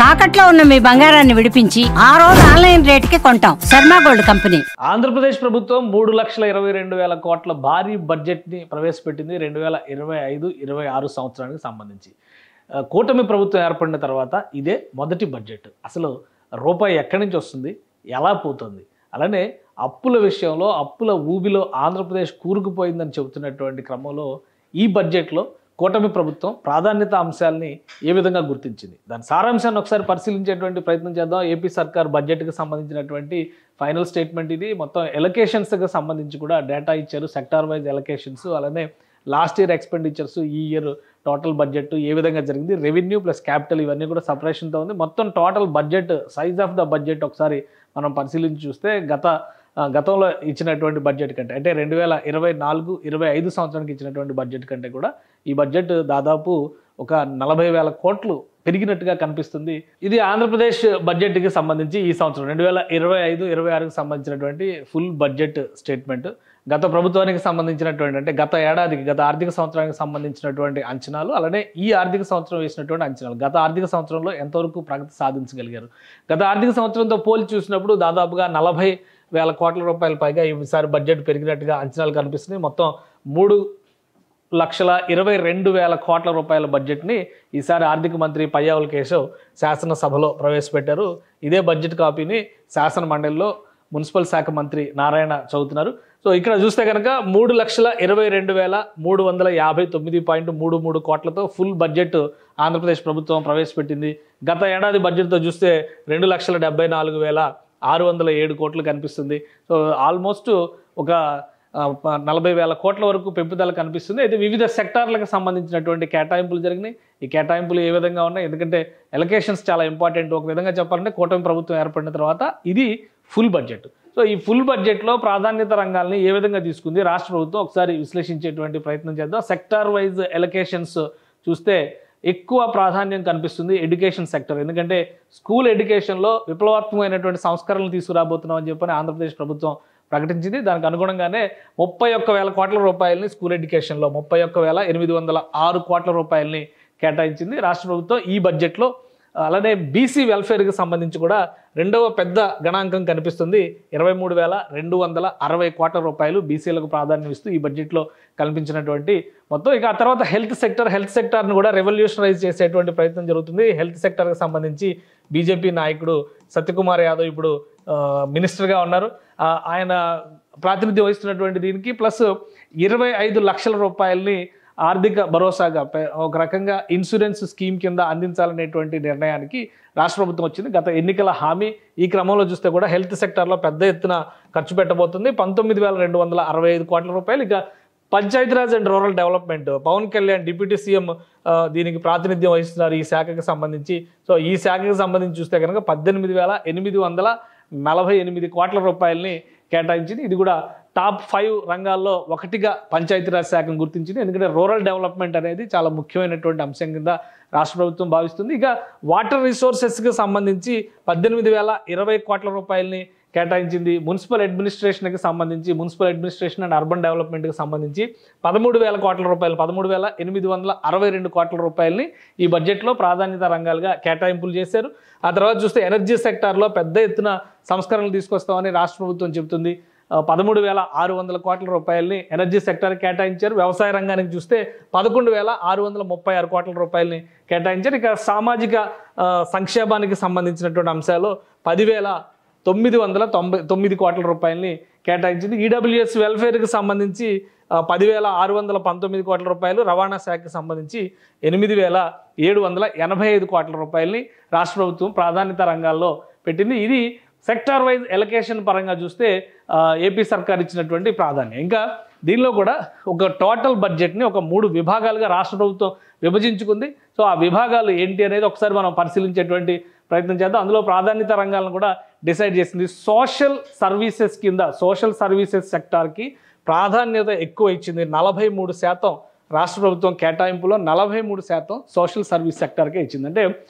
తాకట్లో ఉన్న మీ బంగారాన్ని విడిపించి ఆ రోజు ఆన్లైన్ రేటుకి కొంటాం. Sharma gold company. ఆంధ్రప్రదేశ్ ప్రభుత్వం 3,22,000 కోట్ల భారీ బడ్జెట్ ని ప్రవేశపెట్టింది 2025-26 సంవత్సరానికి సంబంధించి. కూటమి ప్రభుత్వం ఏర్పడిన తర్వాత ఇదే మొదటి బడ్జెట్. అసలు రూపాయి ఎక్కడి నుంచి వస్తుంది, ఎలా పోతుంది, అలానే అప్పుల విషయంలో అప్పుల ఊబిలో ఆంధ్రప్రదేశ్ కూరుకుపోయిందని చెబుతున్నటువంటి క్రమంలో ఈ బడ్జెట్లో కూటమి ప్రభుత్వం ప్రాధాన్యత అంశాలని ఏ విధంగా గుర్తించింది, దాని సారాంశాన్ని ఒకసారి పరిశీలించేటువంటి ప్రయత్నం చేద్దాం. ఏపీ సర్కార్ బడ్జెట్కి సంబంధించినటువంటి ఫైనల్ స్టేట్మెంట్ ఇది. మొత్తం ఎలకేషన్స్కి సంబంధించి కూడా డేటా ఇచ్చారు, సెక్టార్ వైజ్ ఎలకేషన్స్, అలానే లాస్ట్ ఇయర్ ఎక్స్పెండిచర్స్, ఈ ఇయర్ టోటల్ బడ్జెట్ ఏ విధంగా జరిగింది, రెవెన్యూ ప్లస్ క్యాపిటల్ ఇవన్నీ కూడా సపరేషన్తో ఉంది. మొత్తం total budget, size of the budget ఒకసారి మనం పరిశీలించి చూస్తే గతంలో ఇచ్చినటువంటి బడ్జెట్ కంటే, అంటే 2024-25 సంవత్సరానికి ఇచ్చినటువంటి బడ్జెట్ కంటే కూడా ఈ బడ్జెట్ దాదాపు ఒక 40,000 కోట్లు పెరిగినట్టుగా కనిపిస్తుంది. ఇది ఆంధ్రప్రదేశ్ బడ్జెట్కి సంబంధించి ఈ సంవత్సరం 2025-26కి సంబంధించినటువంటి ఫుల్ బడ్జెట్ స్టేట్మెంట్. గత ప్రభుత్వానికి సంబంధించినటువంటి, అంటే గత ఏడాదికి, గత ఆర్థిక సంవత్సరానికి సంబంధించినటువంటి అంచనాలు, అలానే ఈ ఆర్థిక సంవత్సరం వేసినటువంటి అంచనాలు. గత ఆర్థిక సంవత్సరంలో ఎంతవరకు ప్రగతి సాధించగలిగారు, గత ఆర్థిక సంవత్సరంతో పోల్చి చూసినప్పుడు దాదాపుగా 40,000 కోట్ల రూపాయల పైగా ఈసారి బడ్జెట్ పెరిగినట్టుగా అంచనాలు కనిపిస్తున్నాయి. మొత్తం 3,22,000 కోట్ల రూపాయల బడ్జెట్ని ఈసారి ఆర్థిక మంత్రి పయ్యావుల కేశవ్ శాసనసభలో ప్రవేశపెట్టారు. ఇదే బడ్జెట్ కాపీని శాసన మండలిలో మున్సిపల్ శాఖ మంత్రి నారాయణ చదువుతున్నారు. సో ఇక్కడ చూస్తే కనుక 3,22,359.33 కోట్లతో ఫుల్ బడ్జెట్ ఆంధ్రప్రదేశ్ ప్రభుత్వం ప్రవేశపెట్టింది. గత ఏడాది బడ్జెట్తో చూస్తే 2,74,607 కోట్లు కనిపిస్తుంది. సో ఆల్మోస్ట్ ఒక 40,000 కోట్ల వరకు పెంపుదల కనిపిస్తుంది. అయితే వివిధ సెక్టార్లకు సంబంధించినటువంటి కేటాయింపులు జరిగినాయి. ఈ కేటాయింపులు ఏ విధంగా ఉన్నాయి, ఎందుకంటే ఎలకేషన్స్ చాలా ఇంపార్టెంట్. ఒక విధంగా చెప్పాలంటే కూటమి ప్రభుత్వం ఏర్పడిన తర్వాత ఇది ఫుల్ బడ్జెట్. సో ఈ ఫుల్ బడ్జెట్లో ప్రాధాన్యత రంగాల్ని ఏ విధంగా తీసుకుంది రాష్ట్ర ప్రభుత్వం ఒకసారి విశ్లేషించేటువంటి ప్రయత్నం చేద్దాం. సెక్టార్ వైజ్ ఎలకేషన్స్ చూస్తే ఎక్కువ ప్రాధాన్యం కనిపిస్తుంది ఎడ్యుకేషన్ సెక్టర్. ఎందుకంటే స్కూల్ ఎడ్యుకేషన్లో విప్లవాత్మకమైనటువంటి సంస్కరణలు తీసుకురాబోతున్నాం అని చెప్పని ఆంధ్రప్రదేశ్ ప్రభుత్వం ప్రకటించింది. దానికి అనుగుణంగానే 31,000 కోట్ల రూపాయలని స్కూల్ ఎడ్యుకేషన్లో 31,806 కోట్ల రూపాయలని కేటాయించింది రాష్ట్ర ప్రభుత్వం ఈ బడ్జెట్లో. అలానే బీసీ వెల్ఫేర్కి సంబంధించి కూడా రెండవ పెద్ద గణాంకం కనిపిస్తుంది. 23,260 కోట్ల రూపాయలు బీసీలకు ప్రాధాన్యం ఇస్తూ ఈ బడ్జెట్లో కల్పించినటువంటి మొత్తం. ఇక ఆ తర్వాత హెల్త్ సెక్టార్ను కూడా రెవల్యూషనరైజ్ చేసేటువంటి ప్రయత్నం జరుగుతుంది. హెల్త్ సెక్టర్కి సంబంధించి బీజేపీ నాయకుడు సత్యకుమార్ యాదవ్ ఇప్పుడు మినిస్టర్గా ఉన్నారు. ఆయన ప్రాతినిధ్యం వహిస్తున్నటువంటి దీనికి ప్లస్ 25 లక్షల రూపాయలని ఆర్థిక భరోసాగా ఒక రకంగా ఇన్సూరెన్స్ స్కీమ్ కింద అందించాలనేటువంటి నిర్ణయానికి రాష్ట్ర ప్రభుత్వం వచ్చింది. గత ఎన్నికల హామీ. ఈ క్రమంలో చూస్తే కూడా హెల్త్ సెక్టార్లో పెద్ద ఎత్తున ఖర్చు పెట్టబోతుంది. 19,265 కోట్ల రూపాయలు. ఇక Panchayati Raj and rural development, Pawan Kalyan deputy CM దీనికి ప్రాతినిధ్యం వహిస్తున్నారు ఈ శాఖకు సంబంధించి. సో ఈ శాఖకు సంబంధించి చూస్తే కనుక 18,848 కోట్ల రూపాయలని కేటాయించింది. ఇది కూడా టాప్ 5 రంగాల్లో ఒకటిగా పంచాయతీరాజ్ శాఖను గుర్తించింది. ఎందుకంటే రూరల్ డెవలప్మెంట్ అనేది చాలా ముఖ్యమైనటువంటి అంశం కింద రాష్ట్ర ప్రభుత్వం భావిస్తుంది. ఇక వాటర్ రిసోర్సెస్కి సంబంధించి 18,020 కోట్ల రూపాయలని కేటాయించింది. మున్సిపల్ అడ్మినిస్ట్రేషన్కి సంబంధించి, మున్సిపల్ అడ్మినిస్ట్రేషన్ అండ్ అర్బన్ డెవలప్మెంట్కి సంబంధించి 13,000 కోట్ల రూపాయలు, 13,862 కోట్ల రూపాయలని ఈ బడ్జెట్లో ప్రాధాన్యత రంగాలుగా కేటాయింపులు చేశారు. ఆ తర్వాత చూస్తే ఎనర్జీ సెక్టార్లో పెద్ద ఎత్తున సంస్కరణలు తీసుకొస్తామని రాష్ట్ర ప్రభుత్వం చెబుతుంది. 13,600 కోట్ల రూపాయలని ఎనర్జీ సెక్టర్ కేటాయించారు. వ్యవసాయ రంగానికి చూస్తే 11,636 కోట్ల రూపాయలని కేటాయించారు. ఇక సామాజిక సంక్షేమానికి సంబంధించినటువంటి అంశాలు 10,999 కోట్ల రూపాయలని కేటాయించింది. ఈడబ్ల్యూఎస్ వెల్ఫేర్కి సంబంధించి 10,619 కోట్ల రూపాయలు, రవాణా శాఖకి సంబంధించి 8,785 కోట్ల రూపాయలని రాష్ట్ర ప్రభుత్వం ప్రాధాన్యత రంగాల్లో పెట్టింది. ఇది సెక్టార్ వైజ్ ఎలకేషన్ పరంగా చూస్తే ఏపీ సర్కార్ ఇచ్చినటువంటి ప్రాధాన్యం. ఇంకా దీనిలో కూడా ఒక టోటల్ బడ్జెట్ని ఒక 3 విభాగాలుగా రాష్ట్ర ప్రభుత్వం విభజించుకుంది. సో ఆ విభాగాలు ఏంటి అనేది ఒకసారి మనం పరిశీలించేటువంటి ప్రయత్నం చేద్దాం. అందులో ప్రాధాన్యత రంగాలను కూడా డిసైడ్ చేసింది. సోషల్ సర్వీసెస్ కింద సోషల్ సర్వీసెస్ సెక్టార్కి ప్రాధాన్యత ఎక్కువ ఇచ్చింది. 43% రాష్ట్ర ప్రభుత్వం కేటాయింపులో 43% సోషల్ సర్వీస్ సెక్టార్కే ఇచ్చింది. అంటే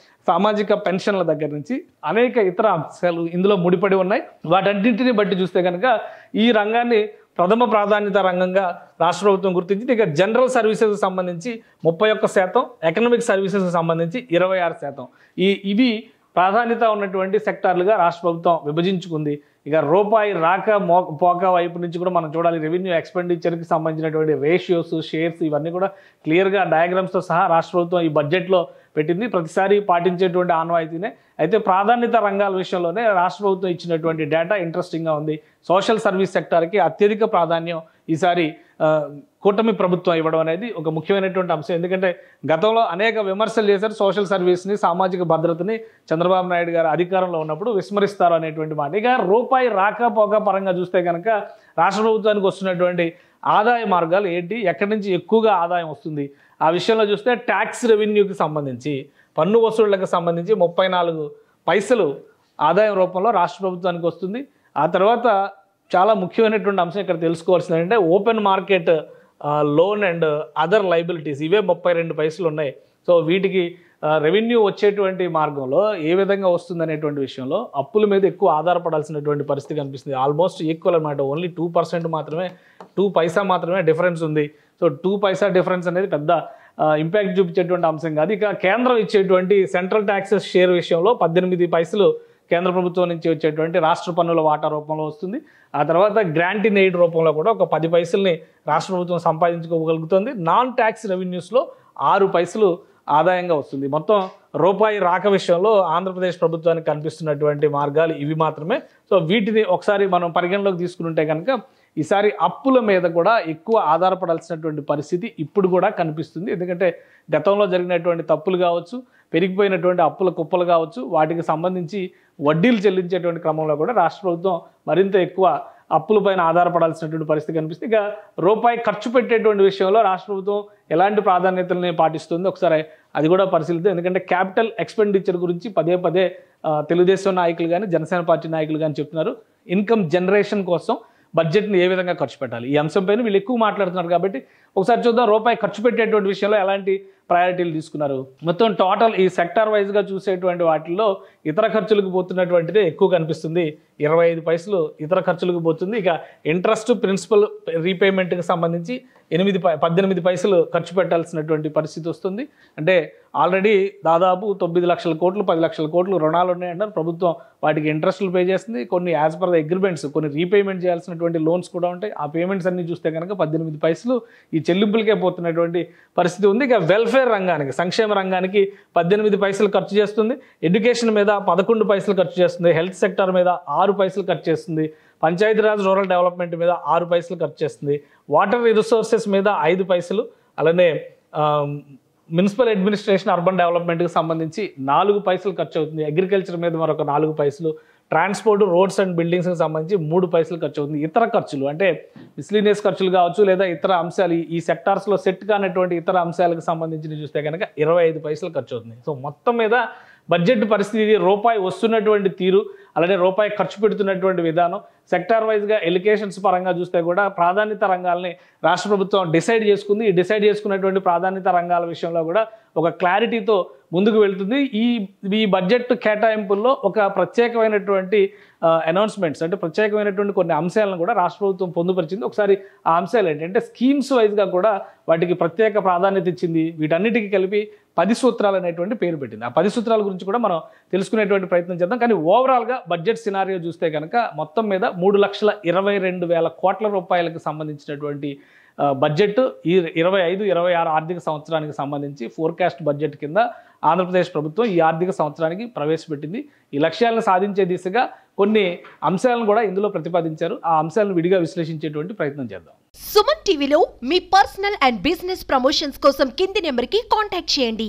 సామాజిక పెన్షన్ల దగ్గర నుంచి అనేక ఇతర అంశాలు ఇందులో ముడిపడి ఉన్నాయి. వాటన్నింటిని బట్టి చూస్తే కనుక ఈ రంగాన్ని ప్రథమ ప్రాధాన్యత రంగంగా రాష్ట్ర ప్రభుత్వం గుర్తించింది. ఇక జనరల్ సర్వీసెస్ సంబంధించి 31%, ఎకనామిక్ సర్వీసెస్ సంబంధించి 26%. ఇవి ప్రాధాన్యత ఉన్నటువంటి సెక్టార్లుగా రాష్ట్ర ప్రభుత్వం విభజించుకుంది. ఇక రూపాయి రాక పోక వైపు నుంచి కూడా మనం చూడాలి. రెవెన్యూ ఎక్స్పెండిచర్కి సంబంధించినటువంటి రేషియోస్, షేర్స్ ఇవన్నీ కూడా క్లియర్గా డయాగ్రామ్స్తో సహా రాష్ట్ర ప్రభుత్వం ఈ బడ్జెట్లో పెట్టింది. ప్రతిసారి పాటించేటువంటి ఆనవాయితీనే. అయితే ప్రాధాన్యత రంగాల విషయంలోనే రాష్ట్ర ప్రభుత్వం ఇచ్చినటువంటి డేటా ఇంట్రెస్టింగ్గా ఉంది. సోషల్ సర్వీస్ సెక్టార్కి అత్యధిక ప్రాధాన్యం ఈసారి కూటమి ప్రభుత్వం ఇవ్వడం అనేది ఒక ముఖ్యమైనటువంటి అంశం. ఎందుకంటే గతంలో అనేక విమర్శలు చేశారు. సోషల్ సర్వీస్ని, సామాజిక భద్రతని చంద్రబాబు నాయుడు గారు అధికారంలో ఉన్నప్పుడు విస్మరిస్తారు అనేటువంటి మాట. ఇక రూపాయి రాకపోక పరంగా చూస్తే కనుక రాష్ట్ర ప్రభుత్వానికి వస్తున్నటువంటి ఆదాయ మార్గాలు ఏంటి, ఎక్కడి నుంచి ఎక్కువగా ఆదాయం వస్తుంది ఆ విషయంలో చూస్తే ట్యాక్స్ రెవెన్యూకి సంబంధించి, పన్ను వసూళ్లకు సంబంధించి 34 పైసలు ఆదాయం రూపంలో రాష్ట్ర ప్రభుత్వానికి వస్తుంది. ఆ తర్వాత చాలా ముఖ్యమైనటువంటి అంశం ఇక్కడ తెలుసుకోవాల్సింది ఏంటంటే open market loan and other liabilities, ఇవే 32 పైసలు ఉన్నాయి. సో వీటికి రెవెన్యూ వచ్చేటువంటి మార్గంలో ఏ విధంగా వస్తుంది అనేటువంటి విషయంలో అప్పుల మీద ఎక్కువ ఆధారపడాల్సినటువంటి పరిస్థితి కనిపిస్తుంది. ఆల్మోస్ట్ ఈక్వల్ అనమాట. ఓన్లీ 2% మాత్రమే, 2 పైసా మాత్రమే డిఫరెన్స్ ఉంది. సో 2 పైసా డిఫరెన్స్ అనేది పెద్ద ఇంపాక్ట్ చూపించేటువంటి అంశం కాదు. ఇక కేంద్రం ఇచ్చేటువంటి సెంట్రల్ ట్యాక్సెస్ షేర్ విషయంలో 18 పైసలు కేంద్ర ప్రభుత్వం నుంచి వచ్చేటువంటి రాష్ట్ర పన్నుల వాటా రూపంలో వస్తుంది. ఆ తర్వాత గ్రాంట్ ఇన్ ఎయిడ్ రూపంలో కూడా ఒక 10 పైసల్ని రాష్ట్ర ప్రభుత్వం సంపాదించుకోగలుగుతుంది. నాన్ ట్యాక్స్ రెవెన్యూస్లో 6 పైసలు ఆదాయంగా వస్తుంది. మొత్తం రూపాయి రాక విషయంలో ఆంధ్రప్రదేశ్ ప్రభుత్వానికి కనిపిస్తున్నటువంటి మార్గాలు ఇవి మాత్రమే. సో వీటిని ఒకసారి మనం పరిగణలోకి తీసుకుంటే కనుక ఈసారి అప్పుల మీద కూడా ఎక్కువ ఆధారపడాల్సినటువంటి పరిస్థితి ఇప్పుడు కూడా కనిపిస్తుంది. ఎందుకంటే గతంలో జరిగినటువంటి తప్పులు కావచ్చు, పెరిగిపోయినటువంటి అప్పుల కుప్పలు కావచ్చు, వాటికి సంబంధించి వడ్డీలు చెల్లించేటువంటి క్రమంలో కూడా రాష్ట్ర ప్రభుత్వం మరింత ఎక్కువ అప్పులపైన ఆధారపడాల్సినటువంటి పరిస్థితి కనిపిస్తుంది. ఇక రూపాయి ఖర్చు పెట్టేటువంటి విషయంలో రాష్ట్ర ప్రభుత్వం ఎలాంటి ప్రాధాన్యతల్ని పాటిస్తుంది ఒకసారి అది కూడా పరిశీలిద్దాం. ఎందుకంటే క్యాపిటల్ ఎక్స్పెండిచర్ గురించి పదే తెలుగుదేశం నాయకులు కానీ, జనసేన పార్టీ నాయకులు కానీ చెప్తున్నారు. ఇన్కమ్ జనరేషన్ కోసం బడ్జెట్ని ఏ విధంగా ఖర్చు పెట్టాలి, ఈ అంశంపైన వీళ్ళు ఎక్కువ మాట్లాడుతున్నారు. కాబట్టి ఒకసారి చూద్దాం రూపాయి ఖర్చు పెట్టేటువంటి విషయంలో ఎలాంటి ప్రయారిటీలు తీసుకున్నారు. మొత్తం టోటల్ ఈ సెక్టార్ వైజ్గా చూసేటువంటి వాటిల్లో ఇతర ఖర్చులకు పోతున్నటువంటిదే ఎక్కువ కనిపిస్తుంది. 25 పైసలు ఇతర ఖర్చులకు పోతుంది. ఇక ఇంట్రెస్ట్, ప్రిన్సిపల్ రీపేమెంట్కి సంబంధించి 18 పైసలు ఖర్చు పెట్టాల్సినటువంటి పరిస్థితి వస్తుంది. అంటే ఆల్రెడీ దాదాపు 9 లక్షల కోట్లు, 10 లక్షల కోట్లు రుణాలు ఉన్నాయంటారు. ప్రభుత్వం వాటికి ఇంట్రెస్టులు పే చేస్తుంది. కొన్ని యాజ్ పర్ ద అగ్రిమెంట్స్ కొన్ని రీపేమెంట్ చేయాల్సినటువంటి లోన్స్ కూడా ఉంటాయి. ఆ పేమెంట్స్ అన్ని చూస్తే కనుక 18 పైసలు ఈ చెల్లింపులకే పోతున్నటువంటి పరిస్థితి ఉంది. ఇక వెల్ఫేర్ రంగానికి, సంక్షేమ రంగానికి 18 పైసలు ఖర్చు చేస్తుంది. ఎడ్యుకేషన్ మీద 11 పైసలు ఖర్చు చేస్తుంది. హెల్త్ సెక్టర్ మీద 6 పైసలు ఖర్చు చేస్తుంది. పంచాయతీరాజ్ రూరల్ డెవలప్మెంట్ మీద 6 పైసలు ఖర్చు చేస్తుంది. వాటర్ రిసోర్సెస్ మీద 5 పైసలు, అలానే మున్సిపల్ అడ్మినిస్ట్రేషన్, అర్బన్ డెవలప్మెంట్కి సంబంధించి 4 పైసలు ఖర్చు అవుతుంది. అగ్రికల్చర్ మీద మరొక 4 పైసలు, ట్రాన్స్పోర్ట్, రోడ్స్ అండ్ బిల్డింగ్స్కి సంబంధించి 3 పైసలు ఖర్చు అవుతుంది. ఇతర ఖర్చులు అంటే మిస్లీనియస్ ఖర్చులు కావచ్చు, లేదా ఇతర అంశాలు ఈ సెక్టార్స్లో సెట్ కానటువంటి ఇతర అంశాలకు సంబంధించి చూస్తే కనుక 25 పైసలు ఖర్చు అవుతుంది. సో మొత్తం మీద బడ్జెట్ పరిస్థితి, రూపాయి వస్తున్నటువంటి తీరు, అలానే రూపాయి ఖర్చు పెడుతున్నటువంటి విధానం, సెక్టార్ వైజ్గా ఎలికేషన్స్ పరంగా చూస్తే కూడా ప్రాధాన్యత రంగాల్ని రాష్ట్ర ప్రభుత్వం డిసైడ్ చేసుకుంది. ఈ డిసైడ్ చేసుకున్నటువంటి ప్రాధాన్యత రంగాల విషయంలో కూడా ఒక క్లారిటీతో ముందుకు వెళ్తుంది. ఈ బడ్జెట్ కేటాయింపుల్లో ఒక ప్రత్యేకమైనటువంటి అనౌన్స్మెంట్స్, అంటే ప్రత్యేకమైనటువంటి కొన్ని అంశాలను కూడా రాష్ట్ర ప్రభుత్వం పొందుపరిచింది. ఒకసారి ఆ అంశాలు ఏంటంటే స్కీమ్స్ వైజ్గా కూడా వాటికి ప్రత్యేక ప్రాధాన్యత ఇచ్చింది. వీటన్నిటికీ కలిపి 10 సూత్రాలు అనేటువంటి పేరు పెట్టింది. ఆ 10 సూత్రాల గురించి కూడా మనం తెలుసుకునేటువంటి ప్రయత్నం చేద్దాం. కానీ ఓవరాల్గా బడ్జెట్ సినారియో చూస్తే కనుక మొత్తం మీద 3,22,000 కోట్ల రూపాయలకు సంబంధించినటువంటి బడ్జెట్ ఈ 25-26 ఆర్థిక సంవత్సరానికి సంబంధించి ఫోర్కాస్ట్ బడ్జెట్ కింద ఆంధ్రప్రదేశ్ ప్రభుత్వం ఈ ఆర్థిక సంవత్సరానికి ప్రవేశపెట్టింది. ఈ లక్ష్యాలను సాధించే దిశగా కొన్ని అంశాలను కూడా ఇందులో ప్రతిపాదించారు. ఆ అంశాలను విడిగా విశ్లేషించేటువంటి ప్రయత్నం చేద్దాం. సుమన్ టీవీలో మీ పర్సనల్ అండ్ బిజినెస్ ప్రమోషన్స్ కోసం కింది నెంబర్కి కాంటాక్ట్ చేయండి.